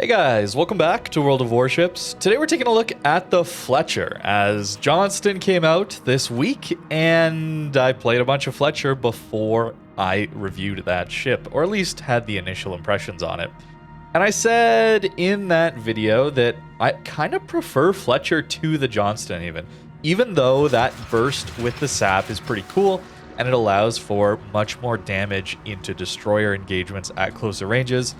Hey guys, welcome back to World of Warships. Today we're taking a look at the Fletcher, as Johnston came out this week, and I played a bunch of Fletcher before I reviewed that ship, or at least had the initial impressions on it. And I said in that video that I kind of prefer Fletcher to the Johnston even though that burst with the sap is pretty cool, and it allows for much more damage into destroyer engagements at closer ranges.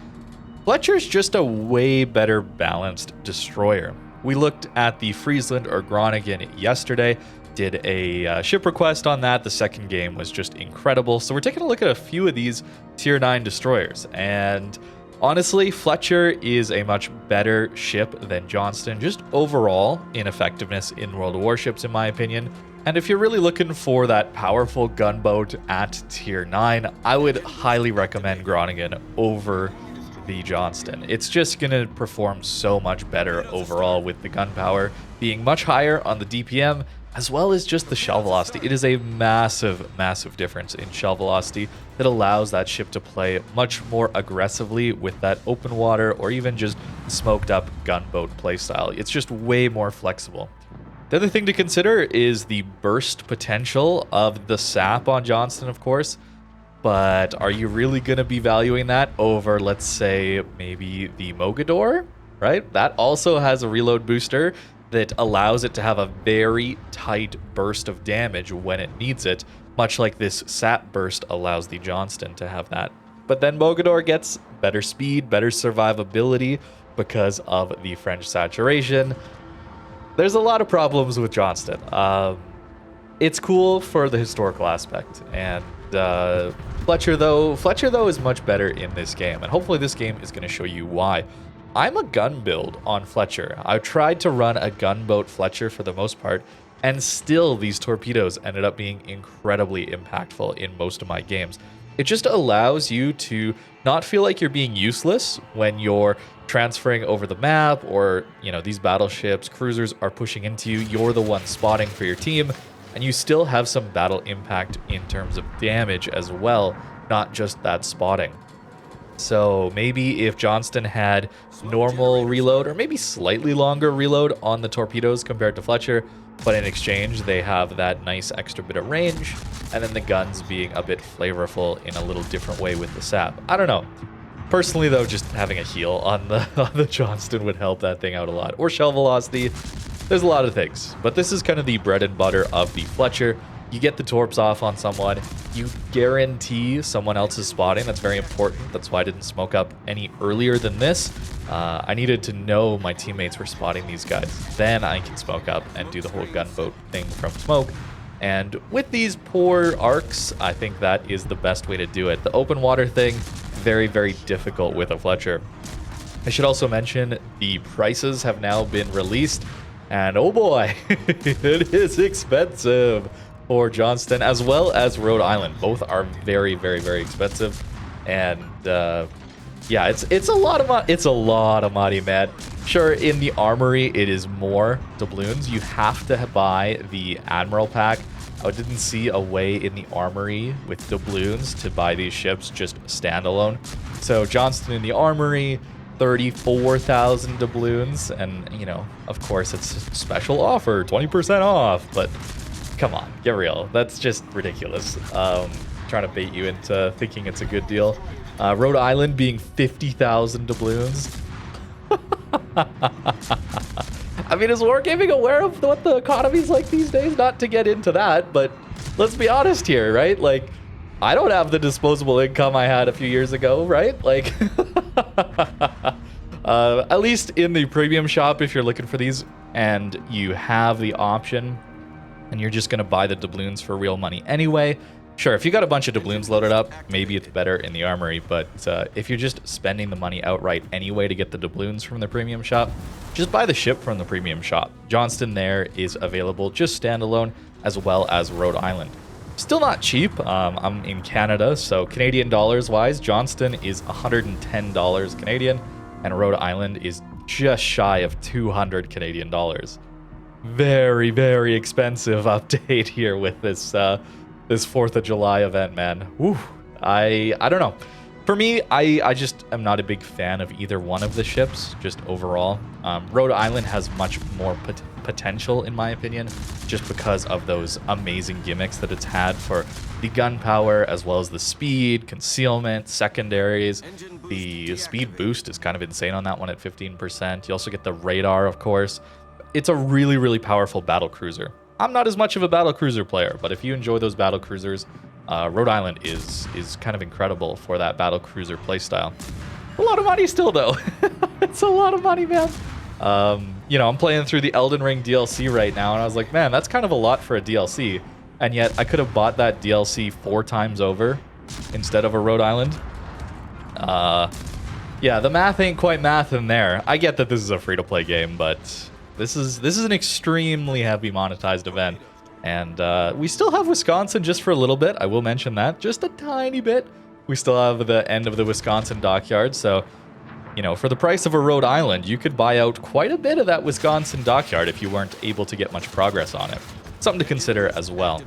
Fletcher's just a way better balanced destroyer. We looked at the Friesland or Groningen yesterday, did a ship request on that. The second game was just incredible. So we're taking a look at a few of these tier 9 destroyers. And honestly, Fletcher is a much better ship than Johnston, just overall in effectiveness in World of Warships, in my opinion. And if you're really looking for that powerful gunboat at tier 9, I would highly recommend Groningen over the Johnston. It's just going to perform so much better overall with the gun power being much higher on the DPM, as well as just the shell velocity. It is a massive, massive difference in shell velocity that allows that ship to play much more aggressively with that open water or even just smoked up gunboat playstyle. It's just way more flexible. The other thing to consider is the burst potential of the sap on Johnston, of course. But are you really going to be valuing that over, let's say, maybe the Mogador, right? That also has a reload booster that allows it to have a very tight burst of damage when it needs it, much like this sap burst allows the Johnston to have that. But then Mogador gets better speed, better survivability because of the French saturation. There's a lot of problems with Johnston. It's cool for the historical aspect, and Fletcher though is much better in this game, and hopefully this game is going to show you why. I'm a gun build on Fletcher. I tried to run a gunboat Fletcher for the most part, and still these torpedoes ended up being incredibly impactful in most of my games. It just allows you to not feel like you're being useless when you're transferring over the map, or these battleships, cruisers are pushing into you. You're the one spotting for your team, and you still have some battle impact in terms of damage as well, not just that spotting. So maybe if Johnston had normal reload, or maybe slightly longer reload on the torpedoes compared to Fletcher, but in exchange they have that nice extra bit of range, and then the guns being a bit flavorful in a little different way with the sap. I don't know. Personally though, just having a heal on the Johnston would help that thing out a lot. Or shell velocity. There's a lot of things, but this is kind of the bread and butter of the Fletcher. You get the torps off on someone, you guarantee someone else's spotting. That's very important. That's why I didn't smoke up any earlier than this. I needed to know my teammates were spotting these guys. Then I can smoke up and do the whole gunboat thing from smoke. And with these poor arcs, I think that is the best way to do it. The open water thing, very, very difficult with a Fletcher. I should also mention the prices have now been released. And oh boy, it is expensive for Johnston as well as Rhode Island. Both are very, very, very expensive. And yeah, it's a lot of money, man. Sure, in the Armory, it is more doubloons. You have to buy the Admiral pack. I didn't see a way in the Armory with doubloons to buy these ships just standalone. So Johnston in the Armory, 34,000 doubloons, and of course it's a special offer, 20% off, but come on, get real. That's just ridiculous. Trying to bait you into thinking it's a good deal. Rhode Island being 50,000 doubloons. I mean, is Wargaming aware of what the economy's like these days? Not to get into that, but let's be honest here, right? Like, I don't have the disposable income I had a few years ago, right? Like, at least in the premium shop, if you're looking for these and you have the option and you're just going to buy the doubloons for real money anyway, sure, if you got a bunch of doubloons loaded up, maybe it's better in the Armory. But if you're just spending the money outright anyway to get the doubloons from the premium shop, just buy the ship from the premium shop. Johnston there is available just standalone, as well as Rhode Island. Still not cheap. I'm in Canada, so Canadian dollars wise, Johnston is $110 Canadian, and Rhode Island is just shy of 200 Canadian dollars. Very, very expensive update here with this this 4th of July event, man. Woo. I don't know. For me, I just am not a big fan of either one of the ships, just overall. Rhode Island has much more potential, in my opinion, just because of those amazing gimmicks that it's had for the gunpowder, as well as the speed, concealment, secondaries. The speed boost is kind of insane on that one at 15%. You also get the radar, of course. It's a really, really powerful battle cruiser. I'm not as much of a battle cruiser player, but if you enjoy those battle cruisers, Rhode Island is kind of incredible for that battle cruiser playstyle. A lot of money still, though. It's a lot of money, man. You know, I'm playing through the Elden Ring DLC right now, and I was like, man, that's kind of a lot for a DLC. And yet, I could have bought that DLC 4 times over instead of a Rhode Island. Yeah, the math ain't quite math in there. I get that this is a free-to-play game, but this is an extremely heavy monetized event. And we still have Wisconsin just for a little bit. I will mention that, just a tiny bit. We still have the end of the Wisconsin dockyard, so, you know, for the price of a Rhode Island, you could buy out quite a bit of that Wisconsin dockyard if you weren't able to get much progress on it. Something to consider as well.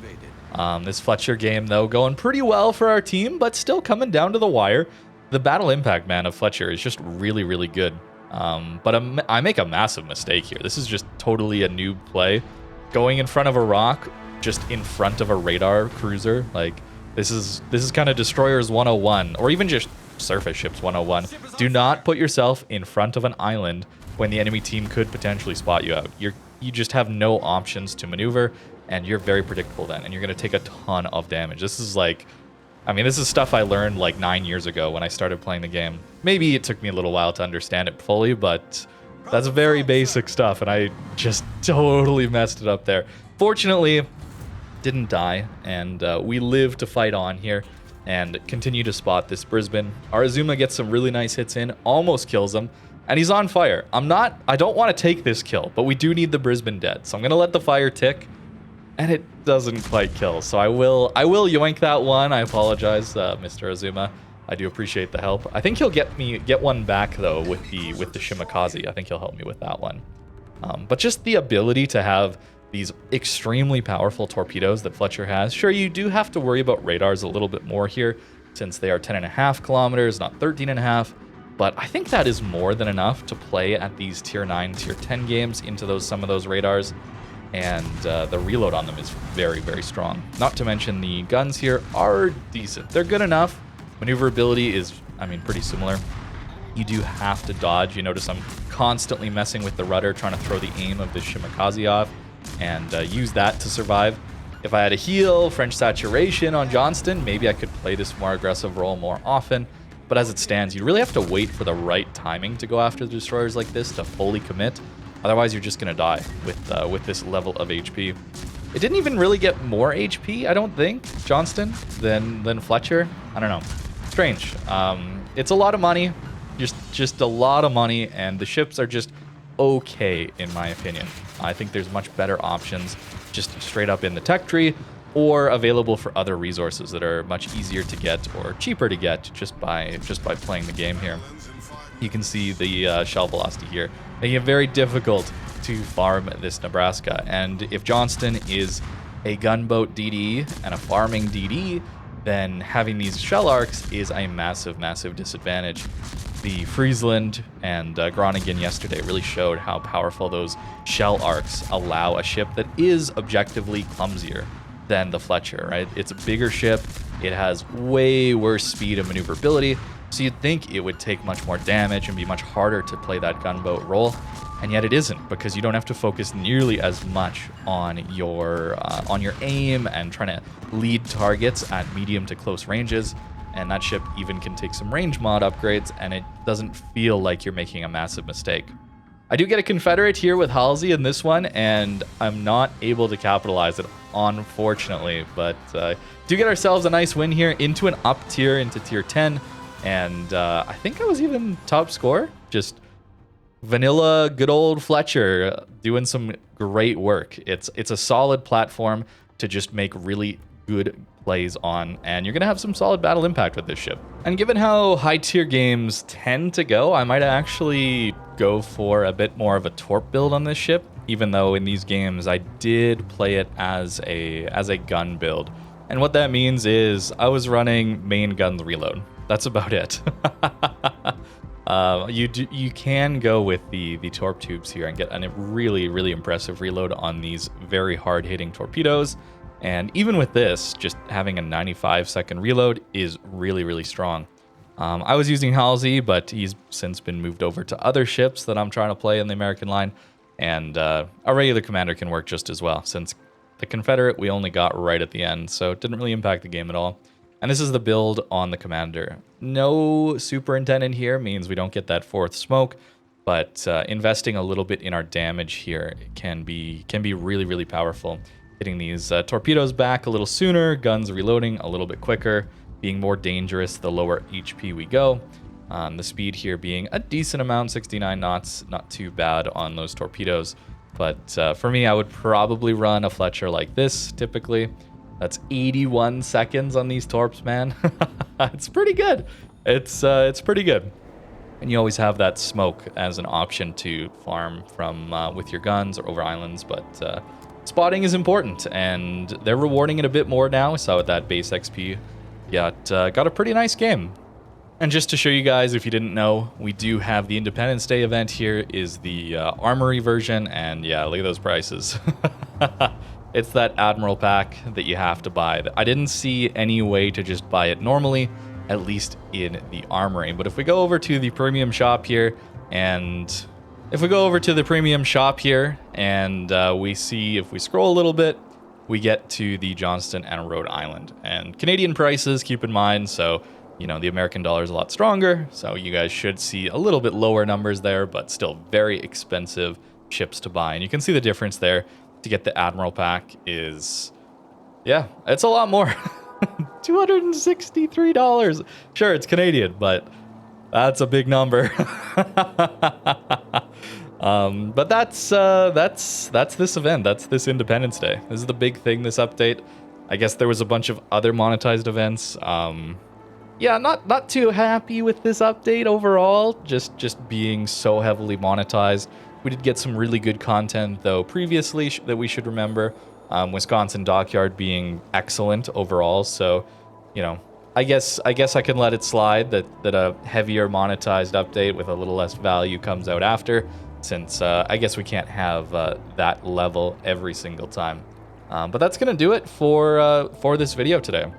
This Fletcher game, though, going pretty well for our team, but still coming down to the wire. The battle impact, man, of Fletcher is just really, really good. But I make a massive mistake here. This is just totally a noob play. Going in front of a rock, just in front of a radar cruiser, like, this is kind of Destroyers 101, or even just Surface Ships 101. Do not put yourself in front of an island when the enemy team could potentially spot you out. You just have no options to maneuver, and you're very predictable then, and you're going to take a ton of damage. This is like, I mean, this is stuff I learned like 9 years ago when I started playing the game. Maybe it took me a little while to understand it fully, but that's very basic stuff, and I just totally messed it up there. Fortunately, didn't die, and we live to fight on here and continue to spot this Brisbane. Arizuma gets some really nice hits in, almost kills him, and he's on fire. I don't want to take this kill, but we do need the Brisbane dead, so I'm going to let the fire tick, and it doesn't quite kill, so I will yoink that one. I apologize, Mr. Azuma. I do appreciate the help. I think he'll get one back, though, with the Shimakaze. I think he'll help me with that one. But just the ability to have these extremely powerful torpedoes that Fletcher has. Sure, you do have to worry about radars a little bit more here, since they are 10.5 kilometers, not 13.5. But I think that is more than enough to play at these tier 9, tier 10 games into some of those radars. And the reload on them is very, very strong. Not to mention the guns here are decent. They're good enough. Maneuverability is, I mean, pretty similar. You do have to dodge. You notice I'm constantly messing with the rudder, trying to throw the aim of the Shimakaze off and use that to survive. If I had a heal, French saturation on Johnston, maybe I could play this more aggressive role more often. But as it stands, you really have to wait for the right timing to go after the destroyers like this to fully commit. Otherwise, you're just going to die with this level of HP. It didn't even really get more HP, I don't think, Johnston, than Fletcher. I don't know. Strange. It's a lot of money, just a lot of money, and the ships are just okay, in my opinion. I think there's much better options just straight up in the tech tree, or available for other resources that are much easier to get or cheaper to get just by playing the game here. You can see the shell velocity here, making it very difficult to farm this Nebraska. And if Johnston is a gunboat DD and a farming DD, then having these shell arcs is a massive, massive disadvantage. The Friesland and Groningen yesterday really showed how powerful those shell arcs allow a ship that is objectively clumsier than the Fletcher, right? It's a bigger ship. It has way worse speed and maneuverability. So you'd think it would take much more damage and be much harder to play that gunboat role. And yet it isn't, because you don't have to focus nearly as much on your aim and trying to lead targets at medium to close ranges. And that ship even can take some range mod upgrades, and it doesn't feel like you're making a massive mistake. I do get a Confederate here with Halsey in this one, and I'm not able to capitalize it, unfortunately. But do get ourselves a nice win here into an up tier, into tier 10. And I think I was even top score. Just vanilla, good old Fletcher doing some great work. It's a solid platform to just make really good plays on, and you're going to have some solid battle impact with this ship. And given how high tier games tend to go, I might actually go for a bit more of a torp build on this ship, even though in these games I did play it as a gun build. And what that means is I was running main guns reload. that's about it. You can go with the torp tubes here and get a really, really impressive reload on these very hard-hitting torpedoes. And even with this, just having a 95-second reload is really, really strong. I was using Halsey, but he's since been moved over to other ships that I'm trying to play in the American line. And a regular commander can work just as well, since the Confederate we only got right at the end, so it didn't really impact the game at all. And this is the build on the commander. No superintendent here means we don't get that fourth smoke, but investing a little bit in our damage here can be really, really powerful. Hitting these torpedoes back a little sooner, guns reloading a little bit quicker, being more dangerous the lower HP we go. The speed here being a decent amount, 69 knots, not too bad on those torpedoes. But for me, I would probably run a Fletcher like this, typically. That's 81 seconds on these torps, man. It's pretty good. It's pretty good. And you always have that smoke as an option to farm from with your guns or over islands, but spotting is important, and they're rewarding it a bit more now. So with that base XP, got a pretty nice game. And just to show you guys, if you didn't know, we do have the Independence Day event here, is the Armory version, and yeah, look at those prices. It's that Admiral pack that you have to buy. I didn't see any way to just buy it normally, at least in the Armory. But if we go over to the premium shop here, and we see, if we scroll a little bit, we get to the Johnston and Rhode Island. And Canadian prices, keep in mind, so you know, the American dollar is a lot stronger, so you guys should see a little bit lower numbers there, but still very expensive ships to buy. And you can see the difference there. To get the Admiral pack is, yeah, it's a lot more. $263. Sure, it's Canadian, but that's a big number. But that's this event. That's this Independence Day. This is the big thing, this update. I guess there was a bunch of other monetized events. Yeah, not too happy with this update overall, just being so heavily monetized. We did get some really good content, though, previously that we should remember. Wisconsin Dockyard being excellent overall, so, you know, I guess I can let it slide that a heavier monetized update with a little less value comes out after, since I guess we can't have that level every single time. But that's going to do it for this video today.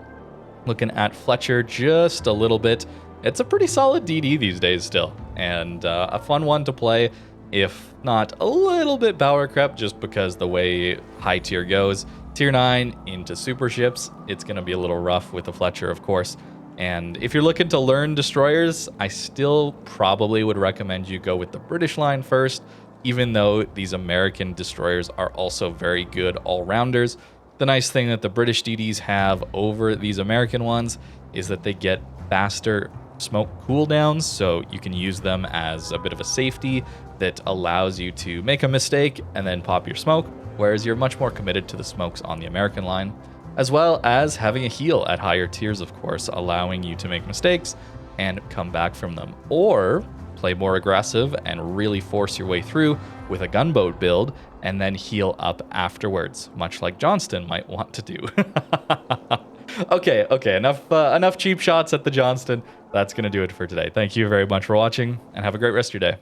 Looking at Fletcher just a little bit. It's a pretty solid DD these days still, and a fun one to play, if not a little bit power crept, just because the way high tier goes. Tier 9 into super ships, it's going to be a little rough with the Fletcher, of course. And if you're looking to learn destroyers, I still probably would recommend you go with the British line first, even though these American destroyers are also very good all-rounders. The nice thing that the British DDs have over these American ones is that they get faster smoke cooldowns, so you can use them as a bit of a safety that allows you to make a mistake and then pop your smoke, whereas you're much more committed to the smokes on the American line, as well as having a heal at higher tiers, of course, allowing you to make mistakes and come back from them, or play more aggressive and really force your way through with a gunboat build and then heal up afterwards, much like Johnston might want to do. Okay, enough cheap shots at the Johnston. That's going to do it for today. Thank you very much for watching, and have a great rest of your day.